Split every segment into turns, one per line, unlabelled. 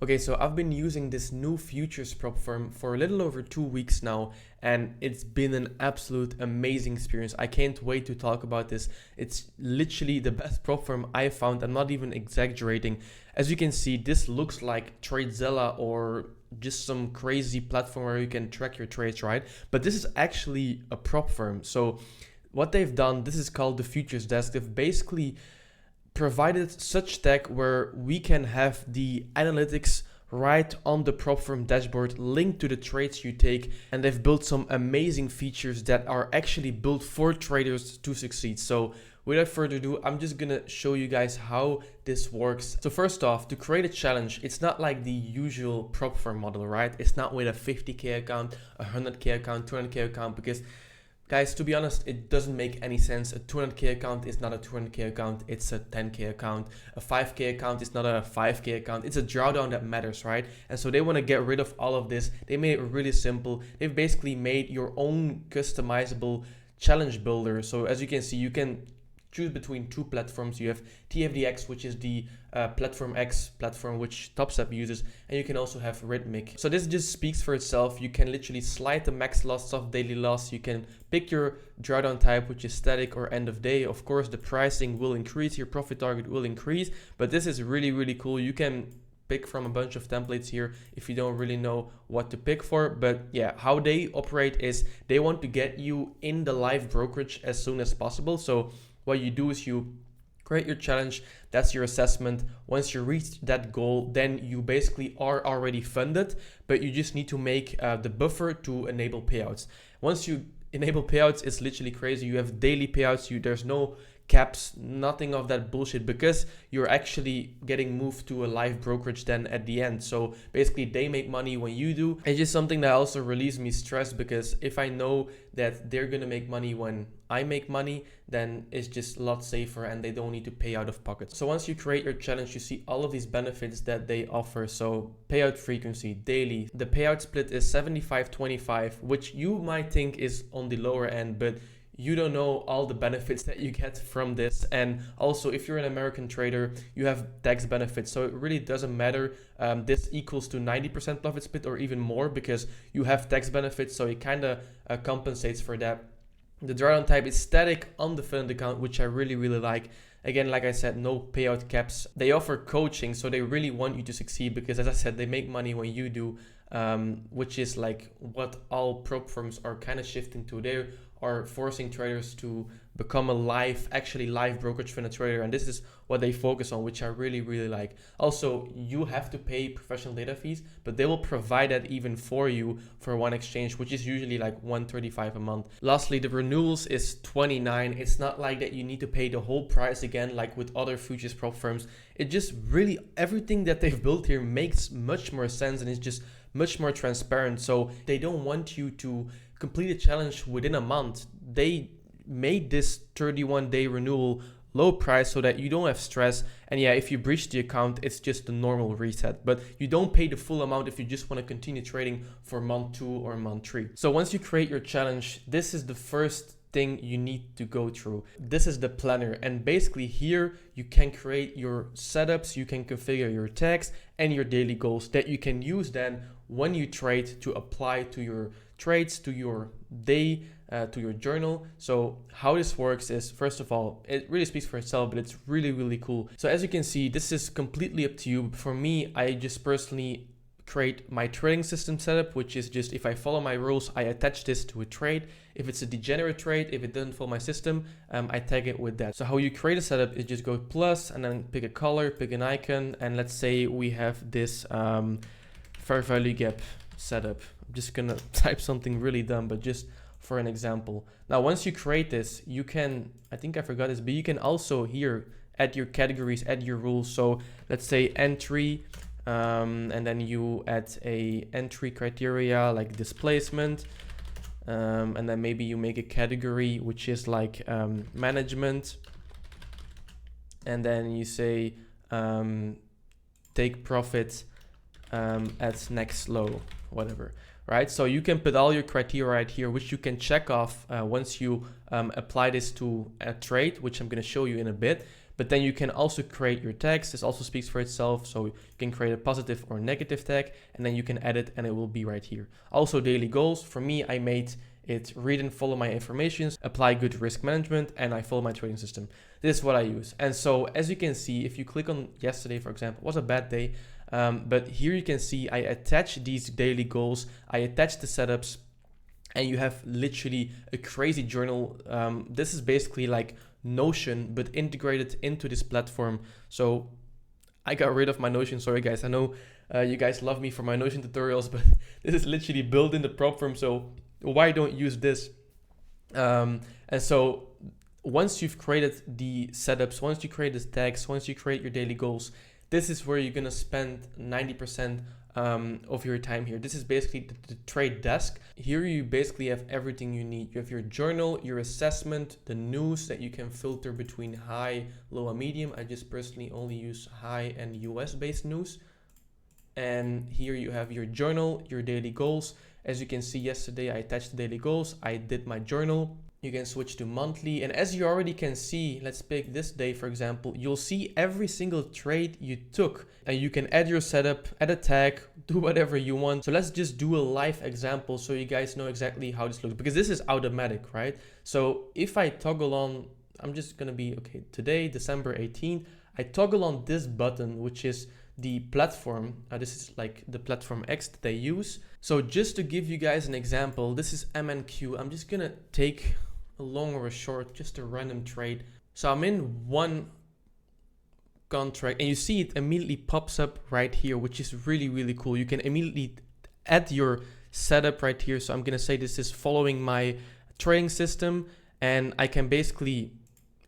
Okay, so I've been using this new futures prop firm for a little over 2 weeks now, and it's been an absolute amazing experience. I can't wait to talk about this. It's literally the best prop firm I found. I'm not even exaggerating. As you can see, this looks like TradeZilla or just some crazy platform where you can track your trades, right? But this is actually a prop firm. So what they've done, this is called the futures desk. They've basically provided such tech where we can have the analytics right on the prop firm dashboard linked to the trades you take, and they've built some amazing features that are actually built for traders to succeed. So without further ado, I'm just gonna show you guys how this works. So first off, to create a challenge, it's not like the usual prop firm model, right? It's not with a 50k account, a 100k account, 200k account, because guys, to be honest, it doesn't make any sense. A 200k account is not a 200k account, it's a 10k account. A 5k account is not a 5k account. It's a drawdown that matters, right? And so they want to get rid of all of this. They made it really simple. They've basically made your own customizable challenge builder. So as you can see, you can choose between two platforms. You have TFDX, which is the Platform X platform which TopStep uses, and you can also have Rhythmic. So this just speaks for itself. You can literally slide the max loss off daily loss. You can pick your drawdown type, which is static or end of day. Of course, the pricing will increase, your profit target will increase, but this is really cool. You can pick from a bunch of templates here if you don't really know what to pick for. But yeah, how they operate is they want to get you in the live brokerage as soon as possible. So what you do is you create your challenge, that's your assessment. Once you reach that goal, then you basically are already funded, but you just need to make the buffer to enable payouts. Once you enable payouts, it's literally crazy. You have daily payouts, there's no caps, nothing of that bullshit, because you're actually getting moved to a live brokerage then at the end. So basically they make money when you do. It's just something that also relieves me stress, because if I know that they're gonna make money when I make money, then it's just a lot safer and they don't need to pay out of pocket. So once you create your challenge, you see all of these benefits that they offer. So payout frequency, daily, the payout split is 75-25, which you might think is on the lower end, but you don't know all the benefits that you get from this. And also, if you're an American trader, you have tax benefits. So it really doesn't matter. This equals to 90% profit split or even more, because you have tax benefits. So it kind of compensates for that. The drawdown type is static on the funded account, which I really like. Again, like I said, no payout caps. They offer coaching, so they really want you to succeed, because as I said, they make money when you do, which is like what all prop firms are kind of shifting to. They are forcing traders to become a actually live brokerage funded trader, and this is what they focus on, which I really like. Also, you have to pay professional data fees, but they will provide that even for you for one exchange, which is usually like $135 a month. Lastly, the renewals is $29. It's not like that you need to pay the whole price again like with other futures prop firms. It just really, everything that they've built here makes much more sense, and it's just much more transparent. So they don't want you to complete a challenge within a month. They made this 31-day renewal low price so that you don't have stress. And yeah, if you breach the account, it's just a normal reset, but you don't pay the full amount if you just want to continue trading for month 2 or month 3. So once you create your challenge, this is the first thing you need to go through. This is the planner, and basically here you can create your setups, you can configure your tags and your daily goals that you can use then when you trade to apply to your trades, to your day, to your journal. So how this works is, first of all, it really speaks for itself, but it's really cool. So as you can see, this is completely up to you. For me, I just personally create my trading system setup, which is just, if I follow my rules, I attach this to a trade. If it's a degenerate trade, if it doesn't follow my system, I tag it with that. So how you create a setup is just go plus and then pick a color, pick an icon, and let's say we have this fair value gap setup. I'm just gonna type something really dumb, but just for an example. Now, once you create this, you can, I think I forgot this, but you can also here add your categories, add your rules. So let's say entry, and then you add a entry criteria like displacement, and then maybe you make a category which is like management, and then you say take profit at next low, whatever, right? So you can put all your criteria right here, which you can check off once you apply this to a trade, which I'm going to show you in a bit. But then you can also create your tags. This also speaks for itself. So you can create a positive or negative tag, and then you can edit and it will be right here. Also daily goals. For me, I made it read and follow my information, apply good risk management, and I follow my trading system. This is what I use. And so as you can see, if you click on yesterday, for example, it was a bad day. But here you can see I attach these daily goals. I attach the setups, and you have literally a crazy journal. This is basically like Notion, but integrated into this platform. So I got rid of my Notion. Sorry guys, I know you guys love me for my Notion tutorials, but this is literally built in the prop firm. So why don't use this? And so once you've created the setups, once you create the tags, once you create your daily goals, this is where you're gonna spend 90% of your time here. This is basically the trade desk. Here you basically have everything you need. You have your journal, your assessment, the news that you can filter between high, low, and medium. I just personally only use high and US based news. And here you have your journal, your daily goals. As you can see, yesterday I attached the daily goals. I did my journal. You can switch to monthly. And as you already can see, let's pick this day, for example, you'll see every single trade you took, and you can add your setup, add a tag, do whatever you want. So let's just do a live example so you guys know exactly how this looks, because this is automatic, right? So if I toggle on, I'm just gonna be, okay, today, December 18th, I toggle on this button, which is the platform. This is like the platform X that they use. So just to give you guys an example, this is MNQ. I'm just gonna take a long or a short, just a random trade. So I'm in one contract and you see it immediately pops up right here, which is really, really cool. You can immediately add your setup right here. So I'm gonna say this is following my trading system, and I can basically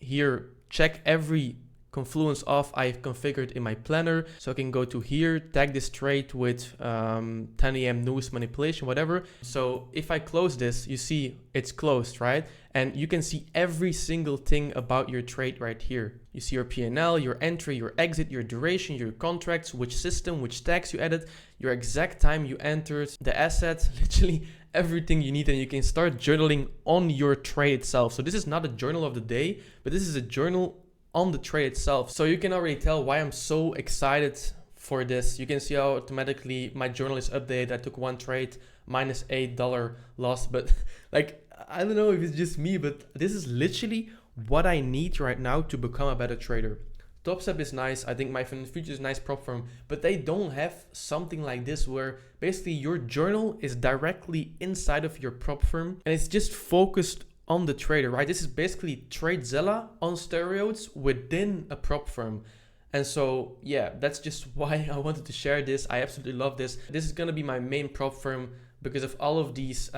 here check every Confluence off I've configured in my planner. So I can go to here, tag this trade with 10 a.m. news manipulation, whatever. So if I close this, you see it's closed, right? And you can see every single thing about your trade right here. You see your P&L, your entry, your exit, your duration, your contracts, which system, which tags you added, your exact time you entered, the asset, literally everything you need. And you can start journaling on your trade itself. So this is not a journal of the day, but this is a journal on the trade itself. So you can already tell why I'm so excited for this. You can see how automatically my journal is updated. I took one trade, minus $8 loss, but like, I don't know if it's just me, but this is literally what I need right now to become a better trader. TopStep is nice. I think MyFinance Futures is a nice prop firm, but they don't have something like this where basically your journal is directly inside of your prop firm and it's just focused on the trader, right? This is basically TradeZilla on steroids within a prop firm. And so, yeah, that's just why I wanted to share this. I absolutely love this. This is gonna be my main prop firm because of all of these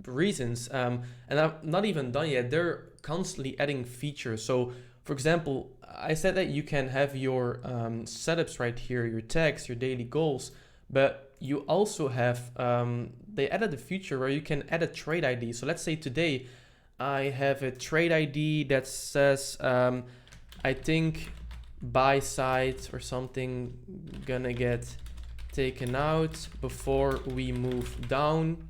reasons. And I'm not even done yet. They're constantly adding features. So for example, I said that you can have your setups right here, your tags, your daily goals, but you also have, they added a feature where you can add a trade ID. So let's say today I have a trade ID that says, I think buy side or something gonna get taken out before we move down.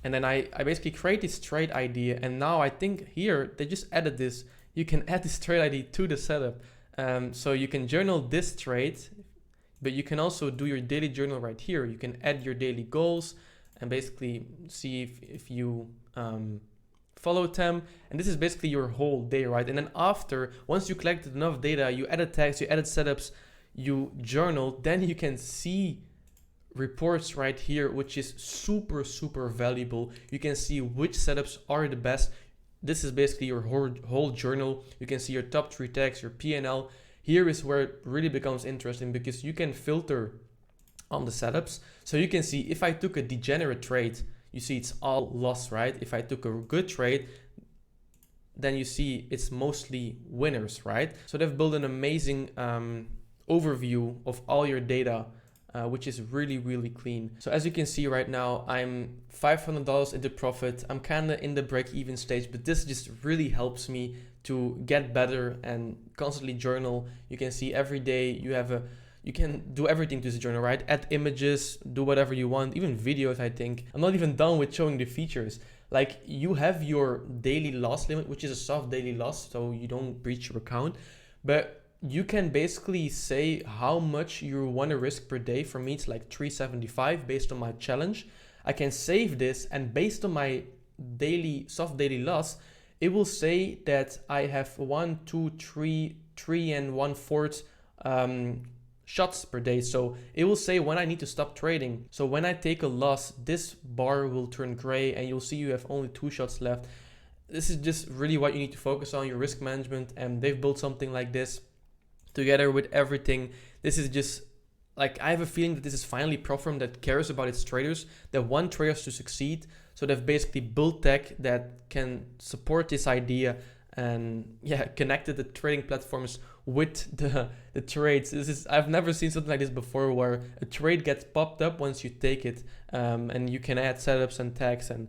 And then I basically create this trade ID. And now I think here they just added this. You can add this trade ID to the setup. So you can journal this trade, but you can also do your daily journal right here. You can add your daily goals and basically see if you follow them. And this is basically your whole day, right? And then after, once you collected enough data, you added tags, you added setups, you journal, then you can see reports right here, which is super, super valuable. You can see which setups are the best. This is basically your whole journal. You can see your top 3 tags, your P&L. Here is where it really becomes interesting because you can filter on the setups. So you can see if I took a degenerate trade, you see it's all loss, right? If I took a good trade, then you see it's mostly winners, right? So they've built an amazing overview of all your data, which is really, really clean. So as you can see right now, I'm $500 into profit. I'm kind of in the break-even stage, but this just really helps me to get better and constantly journal. You can see every day you have You can do everything to this journal, right? Add images, do whatever you want, even videos, I think. I'm not even done with showing the features. Like, you have your daily loss limit, which is a soft daily loss, so you don't breach your account. But you can basically say how much you want to risk per day. For me, it's like 375 based on my challenge. I can save this, and based on my daily soft daily loss, it will say that I have 1, 2, 3 and 1/4 shots per day. So it will say when I need to stop trading. So when I take a loss, this bar will turn gray and you'll see you have only 2 shots left. This is just really what you need to focus on, your risk management, and they've built something like this together with everything. This is just like, I have a feeling that this is finally a platform that cares about its traders, that want traders to succeed. So they've basically built tech that can support this idea and connected the trading platforms with the trades. I've never seen something like this before, where a trade gets popped up once you take it, and you can add setups and tags and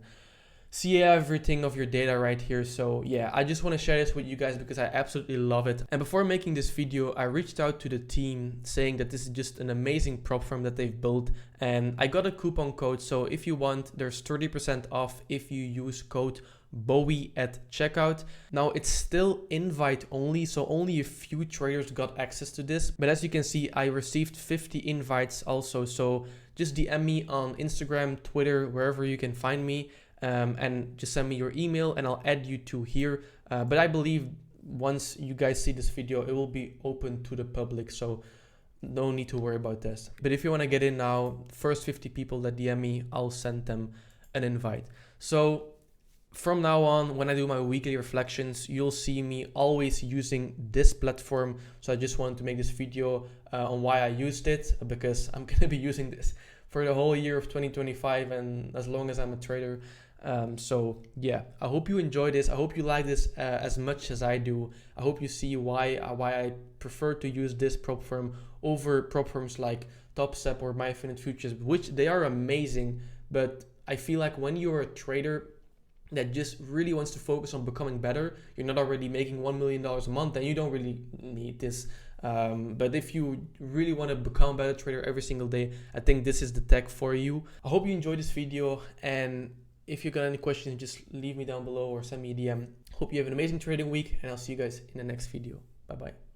see everything of your data right here. So yeah, I just want to share this with you guys because I absolutely love it. And before making this video, I reached out to the team saying that this is just an amazing prop firm that they've built, and I got a coupon code. So if you want, there's 30% off if you use code Bowie at checkout. Now it's still invite only, so only a few traders got access to this, but as you can see, I received 50 invites also. So just DM me on Instagram, Twitter, wherever you can find me, and just send me your email and I'll add you to here. But I believe once you guys see this video, it will be open to the public, so no need to worry about this. But if you want to get in now, first 50 people that DM me, I'll send them an invite. So from now on, when I do my weekly reflections, you'll see me always using this platform. So I just wanted to make this video on why I used it, because I'm going to be using this for the whole year of 2025 and as long as I'm a trader. So yeah, I hope you enjoy this. I hope you like this as much as I do. I hope you see why I prefer to use this prop firm over prop firms like TopStep or MyInfinite Futures, which they are amazing. But I feel like when you're a trader that just really wants to focus on becoming better, you're not already making $1 million a month, then you don't really need this. But if you really want to become a better trader every single day, I think this is the tech for you. I hope you enjoyed this video, and if you got any questions, just leave me down below or send me a DM. Hope you have an amazing trading week, and I'll see you guys in the next video. Bye bye.